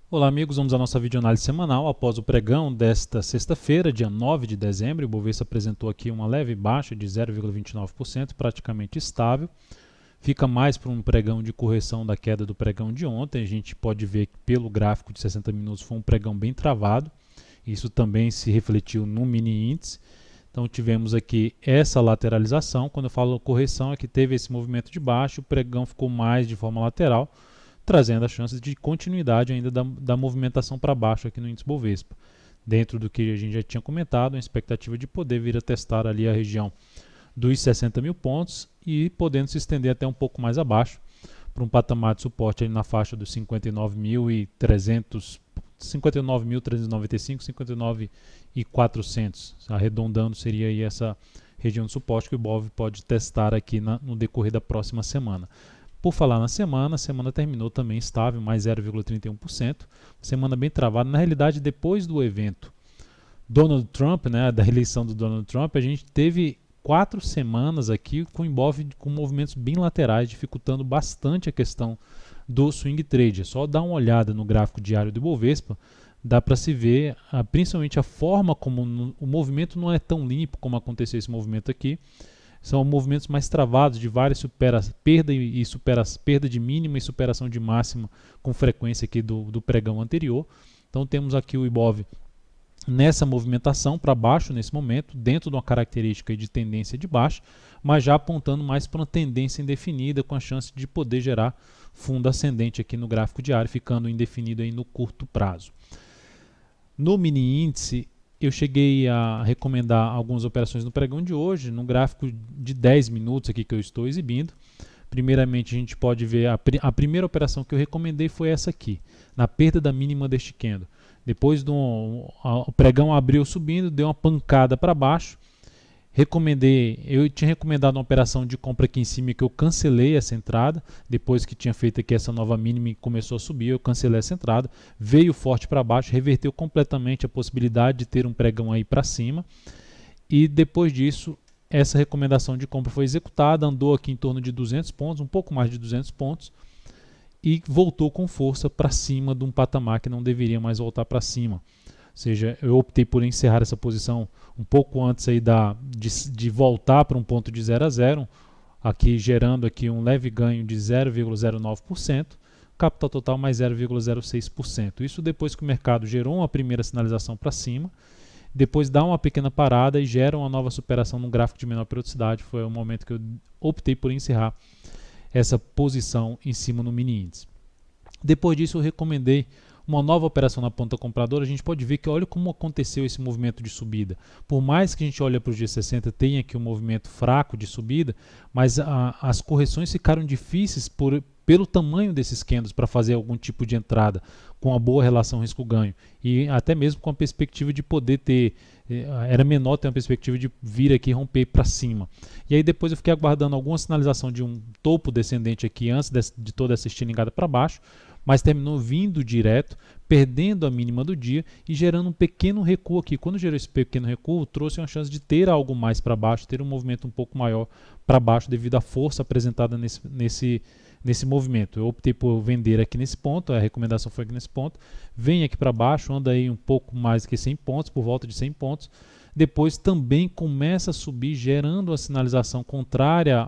Olá amigos, vamos à nossa videoanálise semanal após o pregão desta sexta-feira, dia 9 de dezembro. O Bovespa apresentou aqui uma leve baixa de 0,29%, praticamente estável. Fica mais para um pregão de correção da queda do pregão de ontem. A gente pode ver que pelo gráfico de 60 minutos foi um pregão bem travado. Isso também se refletiu no mini índice. Então tivemos aqui essa lateralização. Quando eu falo correção é que teve esse movimento de baixo, o pregão ficou mais de forma lateral, trazendo a chance de continuidade ainda da movimentação para baixo aqui no índice Bovespa. Dentro do que a gente já tinha comentado, a expectativa de poder vir a testar ali a região dos 60 mil pontos e podendo se estender até um pouco mais abaixo para um patamar de suporte ali na faixa dos 59.300, 59.395, 59.400. Arredondando seria aí essa região de suporte que o Bov pode testar aqui no decorrer da próxima semana. Por falar na semana, a semana terminou também estável, mais 0,31%. Semana bem travada. Na realidade, depois do evento Donald Trump, né, da eleição do Donald Trump, a gente teve 4 semanas aqui com o Ibov com movimentos bem laterais, dificultando bastante a questão do swing trade. É só dar uma olhada no gráfico diário do Ibovespa, dá para se ver principalmente a forma como o movimento não é tão limpo como aconteceu esse movimento aqui. São movimentos mais travados de várias perda de mínima e superação de máxima com frequência aqui do pregão anterior. Então temos aqui o Ibov nessa movimentação para baixo nesse momento, dentro de uma característica de tendência de baixa, mas já apontando mais para uma tendência indefinida com a chance de poder gerar fundo ascendente aqui no gráfico diário, ficando indefinido aí no curto prazo. No mini índice, eu cheguei a recomendar algumas operações no pregão de hoje, no gráfico de 10 minutos aqui que eu estou exibindo. Primeiramente, a gente pode ver a primeira operação que eu recomendei foi essa aqui, na perda da mínima deste candle. Depois o pregão abriu subindo, deu uma pancada para baixo. Eu tinha recomendado uma operação de compra aqui em cima que eu cancelei essa entrada. Depois que tinha feito aqui essa nova mínima e começou a subir, eu cancelei essa entrada. Veio forte para baixo, reverteu completamente a possibilidade de ter um pregão aí para cima. E depois disso, essa recomendação de compra foi executada, andou aqui em torno de 200 pontos, um pouco mais de 200 pontos. E voltou com força para cima de um patamar que não deveria mais voltar para cima. Ou seja, eu optei por encerrar essa posição um pouco antes aí de voltar para um ponto de 0 a 0, aqui gerando aqui um leve ganho de 0,09%, capital total mais 0,06%. Isso depois que o mercado gerou uma primeira sinalização para cima, depois dá uma pequena parada e gera uma nova superação no gráfico de menor periodicidade. Foi o momento que eu optei por encerrar essa posição em cima no mini índice. Depois disso eu recomendei uma nova operação na ponta compradora. A gente pode ver que olha como aconteceu esse movimento de subida. Por mais que a gente olhe para o G60 tenha aqui um movimento fraco de subida, mas as correções ficaram difíceis pelo tamanho desses candles para fazer algum tipo de entrada com uma boa relação risco-ganho e até mesmo com a perspectiva de poder ter, era menor ter uma perspectiva de vir aqui romper para cima. E aí depois eu fiquei aguardando alguma sinalização de um topo descendente aqui antes de toda essa estilingada para baixo, mas terminou vindo direto, perdendo a mínima do dia e gerando um pequeno recuo aqui. Quando gerou esse pequeno recuo, trouxe uma chance de ter algo mais para baixo, ter um movimento um pouco maior para baixo devido à força apresentada nesse movimento. Eu optei por vender aqui nesse ponto, a recomendação foi aqui nesse ponto, vem aqui para baixo, anda aí um pouco mais que 100 pontos, por volta de 100 pontos, depois também começa a subir, gerando a sinalização contrária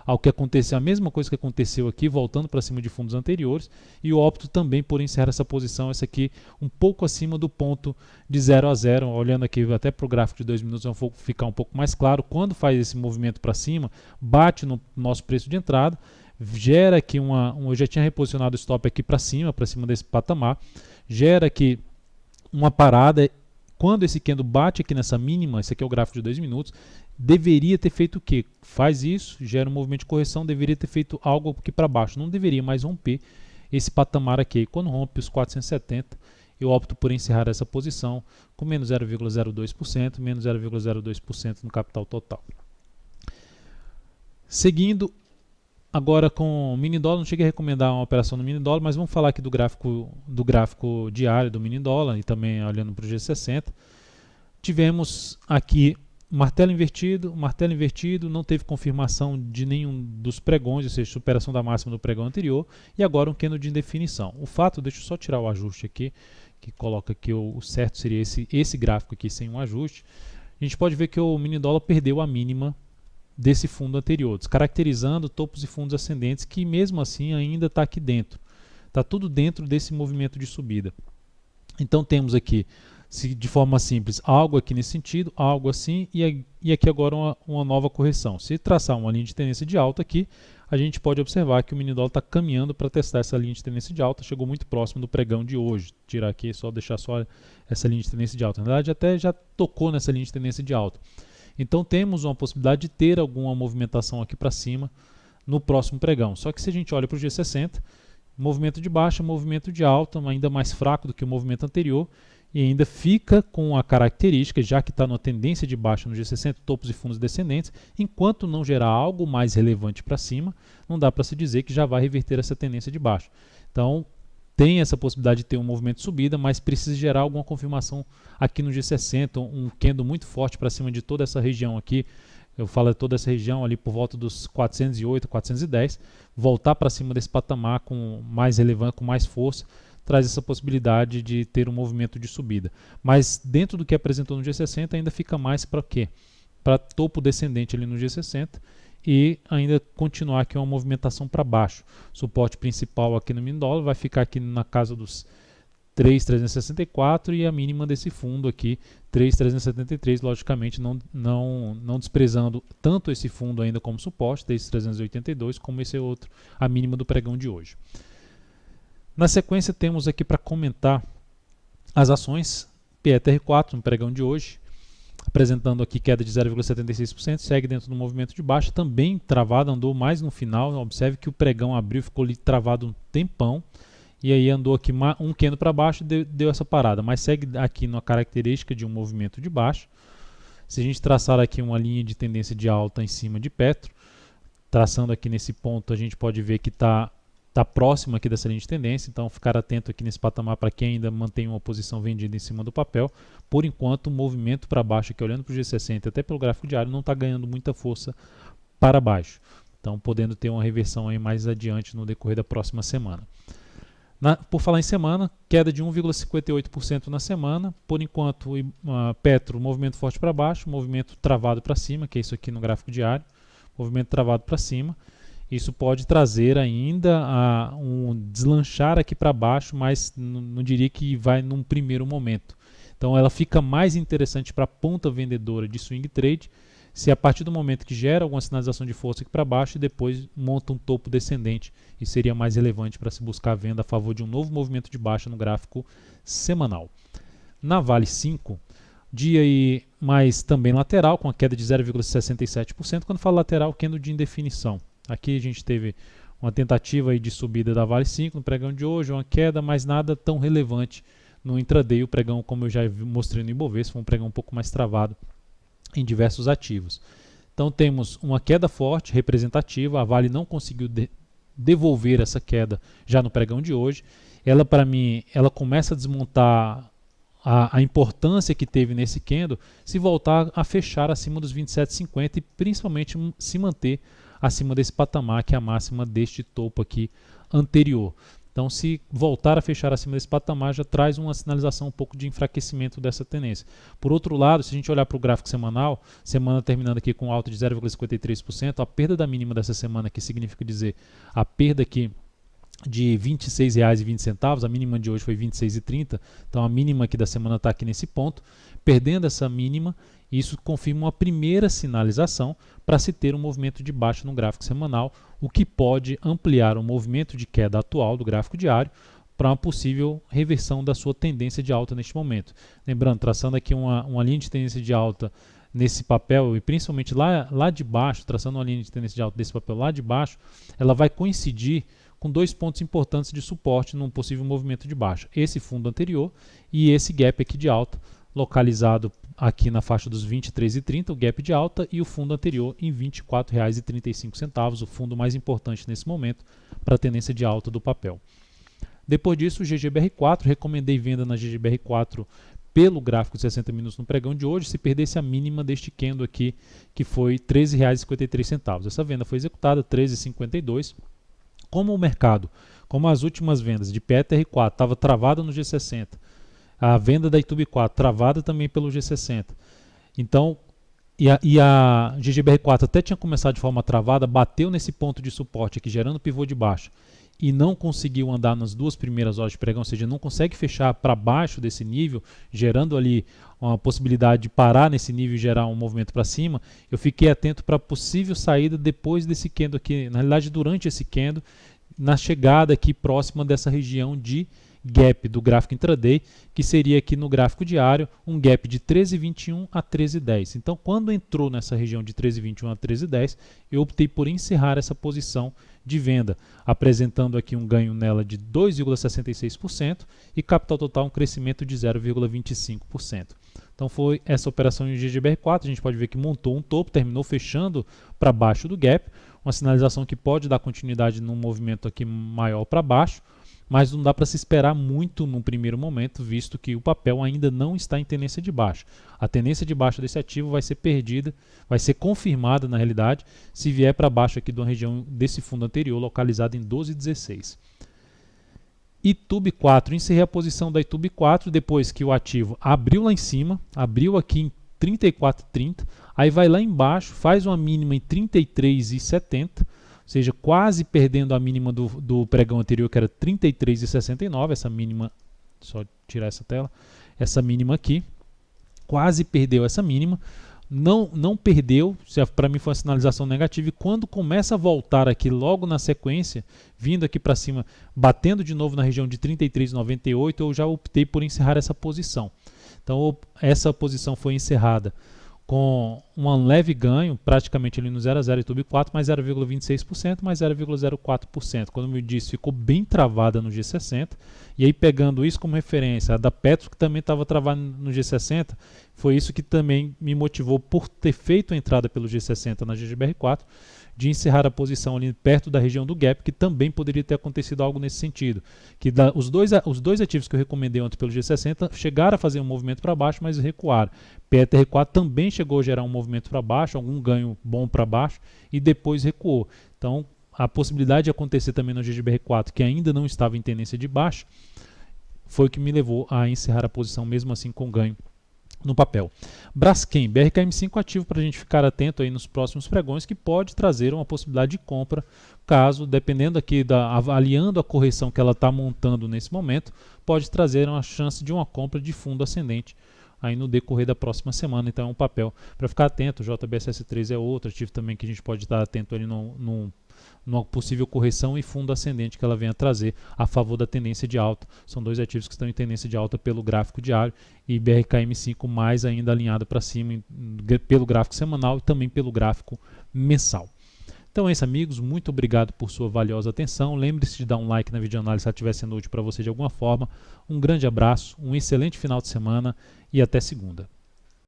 ao que aconteceu, a mesma coisa que aconteceu aqui, voltando para cima de fundos anteriores, e eu opto também por encerrar essa posição, essa aqui um pouco acima do ponto de 0 a 0, olhando aqui até para o gráfico de 2 minutos, vai ficar um pouco mais claro, quando faz esse movimento para cima, bate no nosso preço de entrada, gera aqui eu já tinha reposicionado o stop aqui para cima desse patamar, gera aqui uma parada. Quando esse candle bate aqui nessa mínima, esse aqui é o gráfico de 2 minutos, deveria ter feito o quê? Faz isso, gera um movimento de correção, deveria ter feito algo aqui para baixo, não deveria mais romper esse patamar aqui. Quando rompe os 470, eu opto por encerrar essa posição com menos 0,02%, menos 0,02% no capital total. Seguindo agora com o mini dólar, não cheguei a recomendar uma operação no mini dólar, mas vamos falar aqui do gráfico diário do mini dólar e também olhando para o G60. Tivemos aqui martelo invertido, não teve confirmação de nenhum dos pregões, ou seja, superação da máxima do pregão anterior, e agora um candle de indefinição. O fato, deixa eu só tirar o ajuste aqui, que coloca que o certo seria esse gráfico aqui sem um ajuste. A gente pode ver que o mini dólar perdeu a mínima desse fundo anterior, descaracterizando topos e fundos ascendentes, que mesmo assim ainda está aqui dentro. Está tudo dentro desse movimento de subida. Então temos aqui, de forma simples, algo aqui nesse sentido, algo assim, e aqui agora uma nova correção. Se traçar uma linha de tendência de alta aqui, a gente pode observar que o mini dólar está caminhando para testar essa linha de tendência de alta, chegou muito próximo do pregão de hoje. Tirar aqui, deixar só essa linha de tendência de alta. Na verdade, até já tocou nessa linha de tendência de alta. Então temos uma possibilidade de ter alguma movimentação aqui para cima no próximo pregão. Só que se a gente olha para o G60, movimento de baixa, movimento de alta, ainda mais fraco do que o movimento anterior, e ainda fica com a característica, já que está numa tendência de baixa no G60, topos e fundos descendentes, enquanto não gerar algo mais relevante para cima, não dá para se dizer que já vai reverter essa tendência de baixa. Então, tem essa possibilidade de ter um movimento de subida, mas precisa gerar alguma confirmação aqui no G60, um candle muito forte para cima de toda essa região aqui. Eu falo de toda essa região ali por volta dos 408, 410, voltar para cima desse patamar com mais relevância, com mais força, traz essa possibilidade de ter um movimento de subida. Mas dentro do que apresentou no G60 ainda fica mais para quê? Para topo descendente ali no G60 e ainda continuar aqui uma movimentação para baixo. Suporte principal aqui no mini dólar vai ficar aqui na casa dos 3.364 e a mínima desse fundo aqui 3.373, logicamente não desprezando tanto esse fundo ainda como suporte, 3.382, como esse outro, a mínima do pregão de hoje. Na sequência temos aqui para comentar as ações PETR4 no pregão de hoje, apresentando aqui queda de 0,76%, segue dentro do movimento de baixa, também travado, andou mais no final, observe que o pregão abriu, ficou ali travado um tempão, e aí andou aqui um candle para baixo e deu essa parada, mas segue aqui numa característica de um movimento de baixo. Se a gente traçar aqui uma linha de tendência de alta em cima de Petro, traçando aqui nesse ponto, a gente pode ver que está próximo aqui dessa linha de tendência, então ficar atento aqui nesse patamar para quem ainda mantém uma posição vendida em cima do papel. Por enquanto, o movimento para baixo aqui, olhando para o G60 até pelo gráfico diário, não está ganhando muita força para baixo. Então, podendo ter uma reversão aí mais adiante no decorrer da próxima semana. Por falar em semana, queda de 1,58% na semana. Por enquanto, Petro, movimento forte para baixo, movimento travado para cima, que é isso aqui no gráfico diário, movimento travado para cima. Isso pode trazer ainda um deslanchar aqui para baixo, mas não diria que vai num primeiro momento. Então ela fica mais interessante para a ponta vendedora de swing trade, se a partir do momento que gera alguma sinalização de força aqui para baixo e depois monta um topo descendente, e seria mais relevante para se buscar a venda a favor de um novo movimento de baixa no gráfico semanal. Na Vale 5, dia aí mais também lateral, com a queda de 0,67%. Quando falo lateral, candle de indefinição. Aqui a gente teve uma tentativa aí de subida da Vale 5 no pregão de hoje, uma queda, mas nada tão relevante no intraday. O pregão, como eu já mostrei no Ibovespa, foi um pregão um pouco mais travado em diversos ativos. Então temos uma queda forte, representativa, a Vale não conseguiu devolver essa queda já no pregão de hoje. Ela, para mim, ela começa a desmontar a importância que teve nesse candle se voltar a fechar acima dos 27,50 e principalmente se manter acima desse patamar, que é a máxima deste topo aqui anterior. Então, se voltar a fechar acima desse patamar, já traz uma sinalização um pouco de enfraquecimento dessa tendência. Por outro lado, se a gente olhar para o gráfico semanal, semana terminando aqui com alta de 0,53%, a perda da mínima dessa semana, que significa dizer a perda aqui de R$ 26,20, a mínima de hoje foi R$ 26,30, então a mínima aqui da semana está aqui nesse ponto. Perdendo essa mínima, isso confirma uma primeira sinalização para se ter um movimento de baixa no gráfico semanal, o que pode ampliar o movimento de queda atual do gráfico diário para uma possível reversão da sua tendência de alta neste momento. Lembrando, traçando aqui uma linha de tendência de alta nesse papel, e principalmente lá de baixo, traçando uma linha de tendência de alta desse papel lá de baixo, ela vai coincidir com dois pontos importantes de suporte num possível movimento de baixa. Esse fundo anterior e esse gap aqui de alta, localizado aqui na faixa dos R$ 23,30, o gap de alta, e o fundo anterior em R$ 24,35, o fundo mais importante nesse momento para a tendência de alta do papel. Depois disso, o GGBR4, recomendei venda na GGBR4 pelo gráfico de 60 minutos no pregão de hoje, se perdesse a mínima deste candle aqui, que foi R$ 13,53. Essa venda foi executada, 13,52. Como o mercado, como as últimas vendas de PETR4 estava travada no G60, a venda da ITUB4 travada também pelo G60, então, e a GGBR4 até tinha começado de forma travada, bateu nesse ponto de suporte aqui, gerando pivô de baixa, e não conseguiu andar nas duas primeiras horas de pregão, ou seja, não consegue fechar para baixo desse nível, gerando ali uma possibilidade de parar nesse nível e gerar um movimento para cima. Eu fiquei atento para a possível saída depois desse candle aqui, na realidade durante esse candle, na chegada aqui próxima dessa região de gap do gráfico intraday, que seria aqui no gráfico diário um gap de 13,21 a 13,10. Então, quando entrou nessa região de 13,21 a 13,10, eu optei por encerrar essa posição de venda, apresentando aqui um ganho nela de 2,66% e capital total um crescimento de 0,25%. Então foi essa operação em GGBR4, a gente pode ver que montou um topo, terminou fechando para baixo do gap, uma sinalização que pode dar continuidade num movimento aqui maior para baixo, mas não dá para se esperar muito no primeiro momento, visto que o papel ainda não está em tendência de baixa. A tendência de baixa desse ativo vai ser perdida, vai ser confirmada na realidade, se vier para baixo aqui de uma região desse fundo anterior, localizado em 12,16. ITUB4, encerrei a posição da ITUB4 depois que o ativo abriu lá em cima, abriu aqui em 34,30, aí vai lá embaixo, faz uma mínima em 33,70, ou seja, quase perdendo a mínima do pregão anterior, que era 33,69, essa mínima, só tirar essa tela, essa mínima aqui, quase perdeu essa mínima, não perdeu, para mim foi uma sinalização negativa, e quando começa a voltar aqui logo na sequência, vindo aqui para cima, batendo de novo na região de 33,98, eu já optei por encerrar essa posição. Então essa posição foi encerrada com um leve ganho, praticamente ali no 0 a 0 ITUB4, mais 0,26%, mais 0,04%. Quando eu disse, ficou bem travada no G60, e aí pegando isso como referência, a da Petro, que também estava travada no G60, foi isso que também me motivou, por ter feito a entrada pelo G60 na GGBR4, de encerrar a posição ali perto da região do gap, que também poderia ter acontecido algo nesse sentido. Que os dois ativos que eu recomendei ontem pelo G60 chegaram a fazer um movimento para baixo, mas recuaram. PETR4 também chegou a gerar um movimento para baixo, algum ganho bom para baixo, e depois recuou. Então, a possibilidade de acontecer também no GGBR4, que ainda não estava em tendência de baixa, foi o que me levou a encerrar a posição, mesmo assim com ganho no papel. Braskem, BRKM5 ativo para a gente ficar atento aí nos próximos pregões, que pode trazer uma possibilidade de compra, caso, dependendo aqui, avaliando a correção que ela está montando nesse momento, pode trazer uma chance de uma compra de fundo ascendente aí no decorrer da próxima semana. Então é um papel para ficar atento. O JBSS3 é outro ativo também que a gente pode estar atento ali numa possível correção e fundo ascendente que ela venha trazer a favor da tendência de alta. São dois ativos que estão em tendência de alta pelo gráfico diário, e BRKM5 mais ainda alinhado para cima pelo gráfico semanal e também pelo gráfico mensal. Então é isso, amigos, muito obrigado por sua valiosa atenção. Lembre-se de dar um like na videoanálise se ela estiver sendo útil para você de alguma forma. Um grande abraço, um excelente final de semana e até segunda.